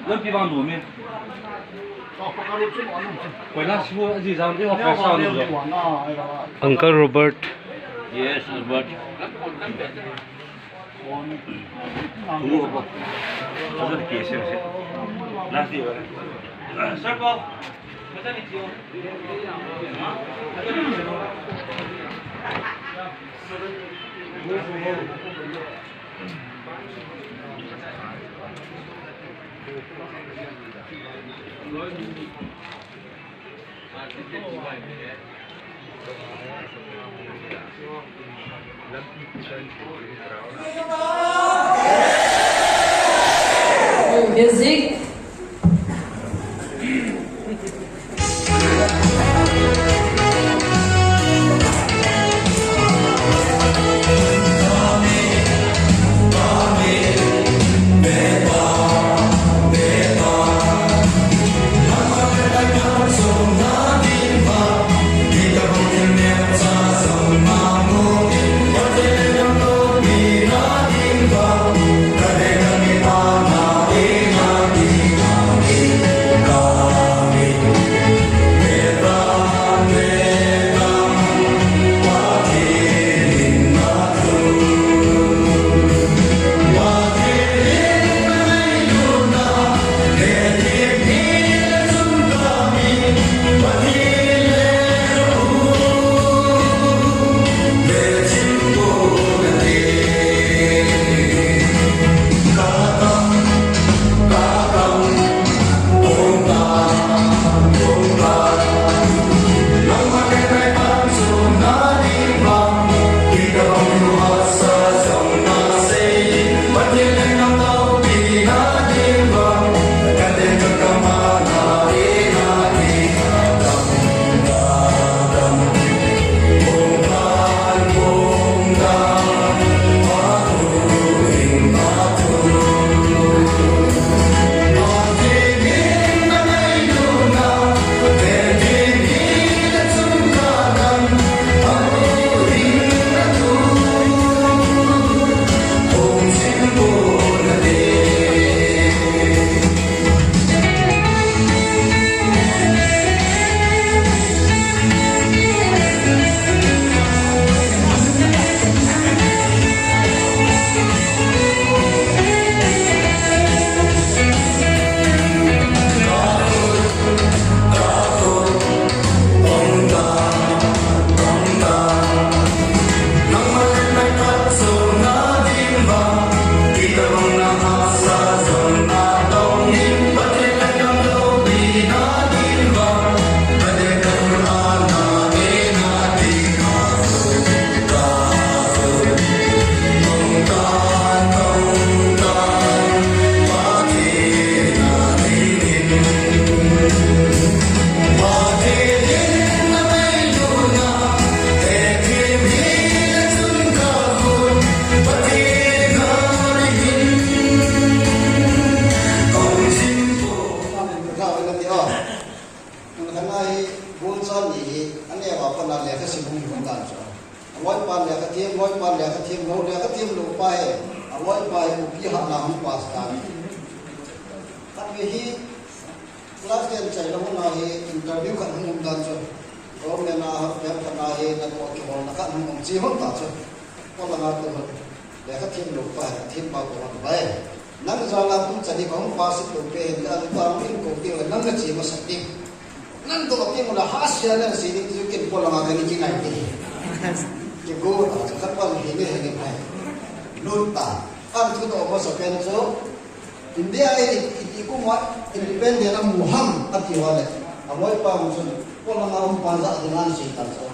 那地方路没？回来师傅地上这个快上路了。Uncle Robert. Yes, Robert. Tunggu apa? Sudah geser sih. Nanti boleh. Serba. Macam ni sih. Music. India itu independen Muhammad atiwale amoy pa musun ko lang panza dengan sitan so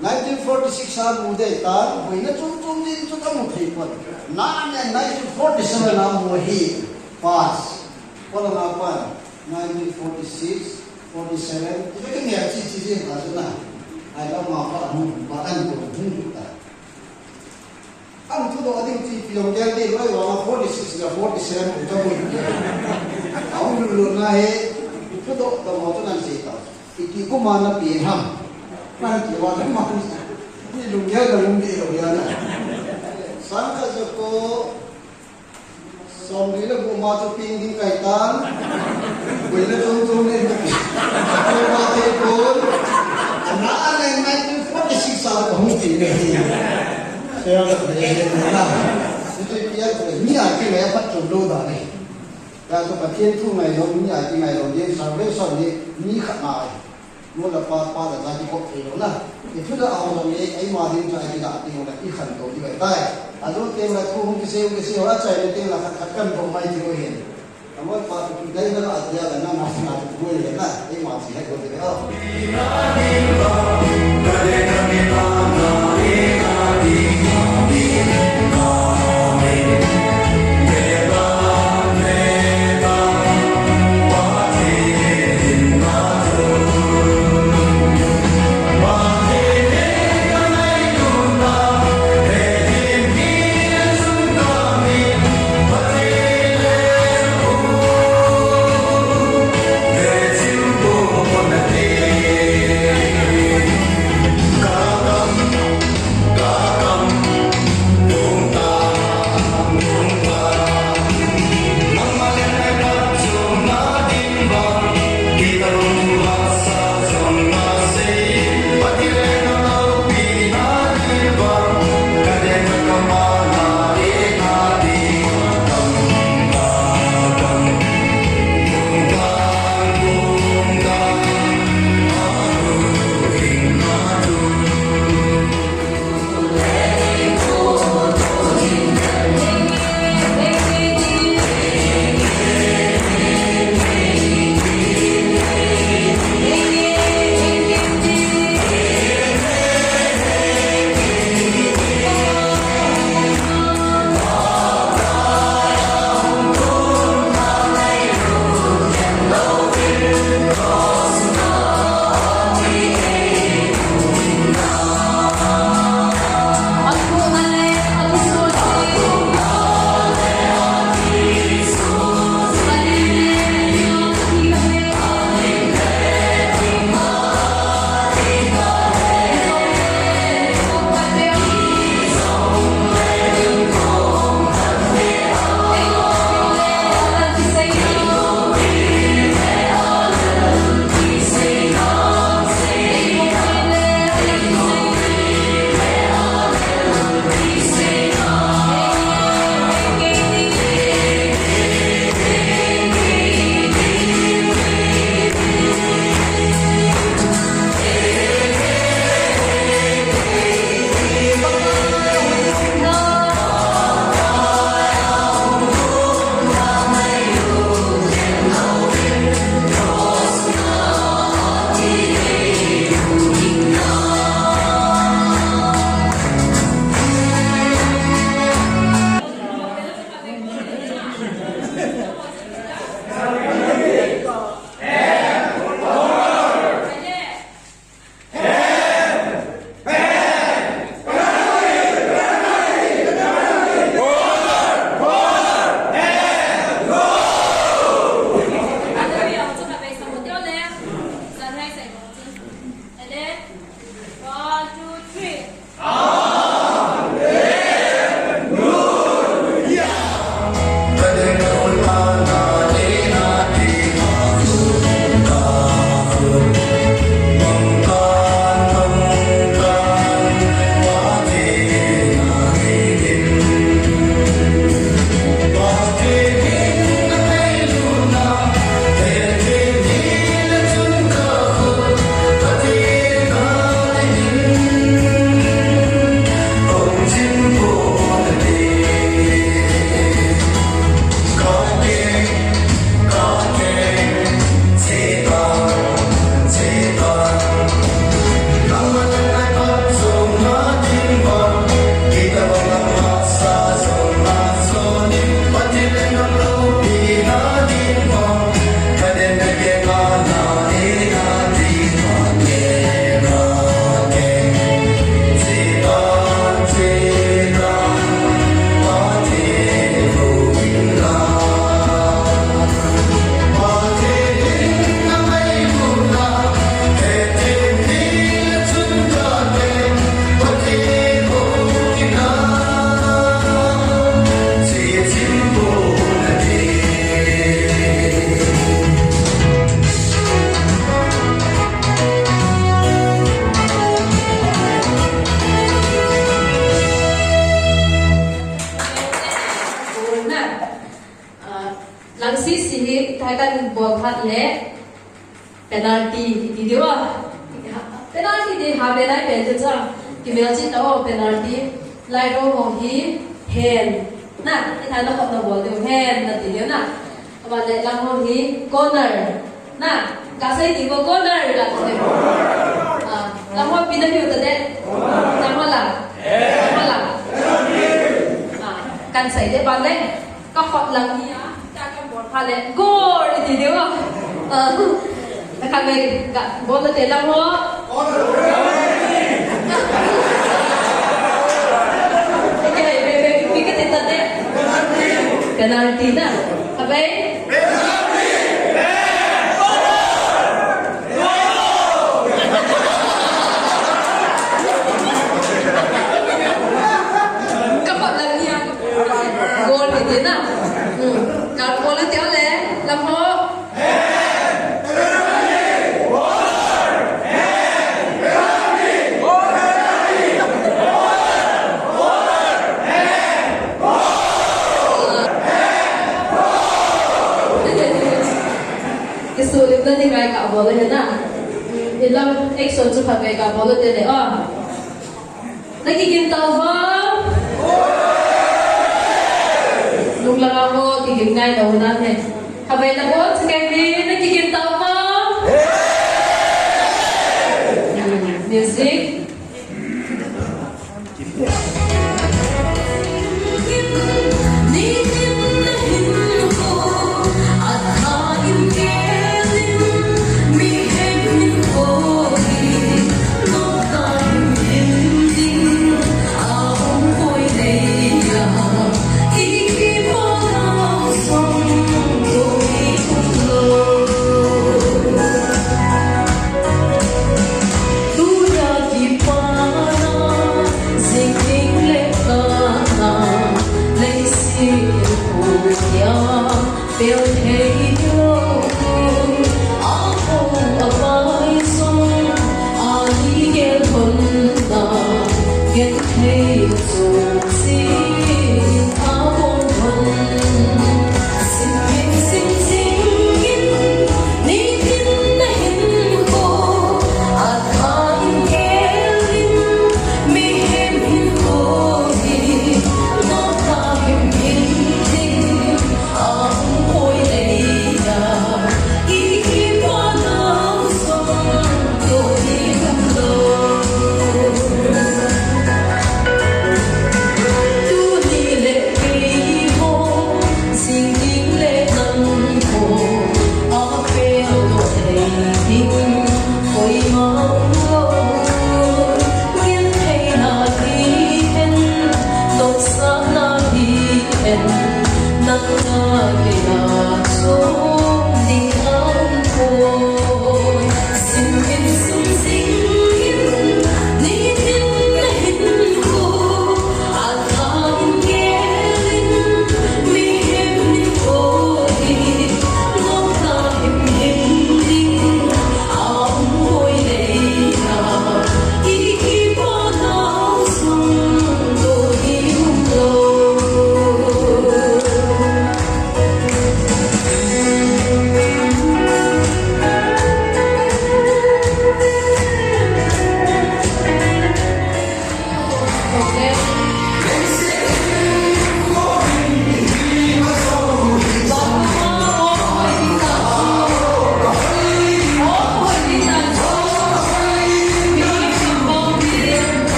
1946 sa mude ta boina chung din chu tamu thei pa na 1947 na mo hi pass ko lang pa 1946 47 itu kan ya cici ta na ai la ma pa mu ba an ko thung ta ang tudo ading ti pilong geldi loi wa 46 ga 47 utaw mo ang lulu na he tudo da mo to nan sita iti ko mana pi ham nan ti wa ma Ni lungya ka lungdi lungya na. Sangka joko somri la guma to pinging kaitan. Wala tong ni. Ako mate ko. Anaan ang 1946 sa kahunti ni. Saya na. Ito iya ko ni ay kaya pat chulo da ni. Kaya to patien tu ngai lo ni ay ngai lo ye salvation ni khana. Mo la pa da za ko lo na. Itu dah awal ni ay ma din sa ay da ti mo na ikhan to di bai. Ado te la ko hum kise ora chai te la khat kan ko mai ti ko yen. Amo pa tu dai na adya na ma sa ko ye na ay ma si hai ko de ha. ให้กันบวกพัดเละpenalty thì điều à penalty thì hà bên này bên trên cái bên trên đó penalty lại đâu một hi hand nè cái thằng nó không được ball điều hand là thì điều nè và lại làm một hi corner nè cả xây thì có corner là thì làm một pin điều tự đấy làm một làmกันใส่ได้บ้านเล่นก็ขอหลังนี้จากกันบอลพาเล่นโกลทีเดียวนะครับเองกับบอลเตะแล้วหัวโอเคมีกันติดตัดเนี่ยpenaltyนะครับเองgoal thì tiến nào cả goal lên téo lé làm hố cái số lượng đơn thì cái cả goal lên nào thì làm action chụp hình cái cả goal lên đấy nagiging-tao nung lang ako, tigil nga yung natin. Habay na po, si Kevin, nagkikita mo? Music. Nắng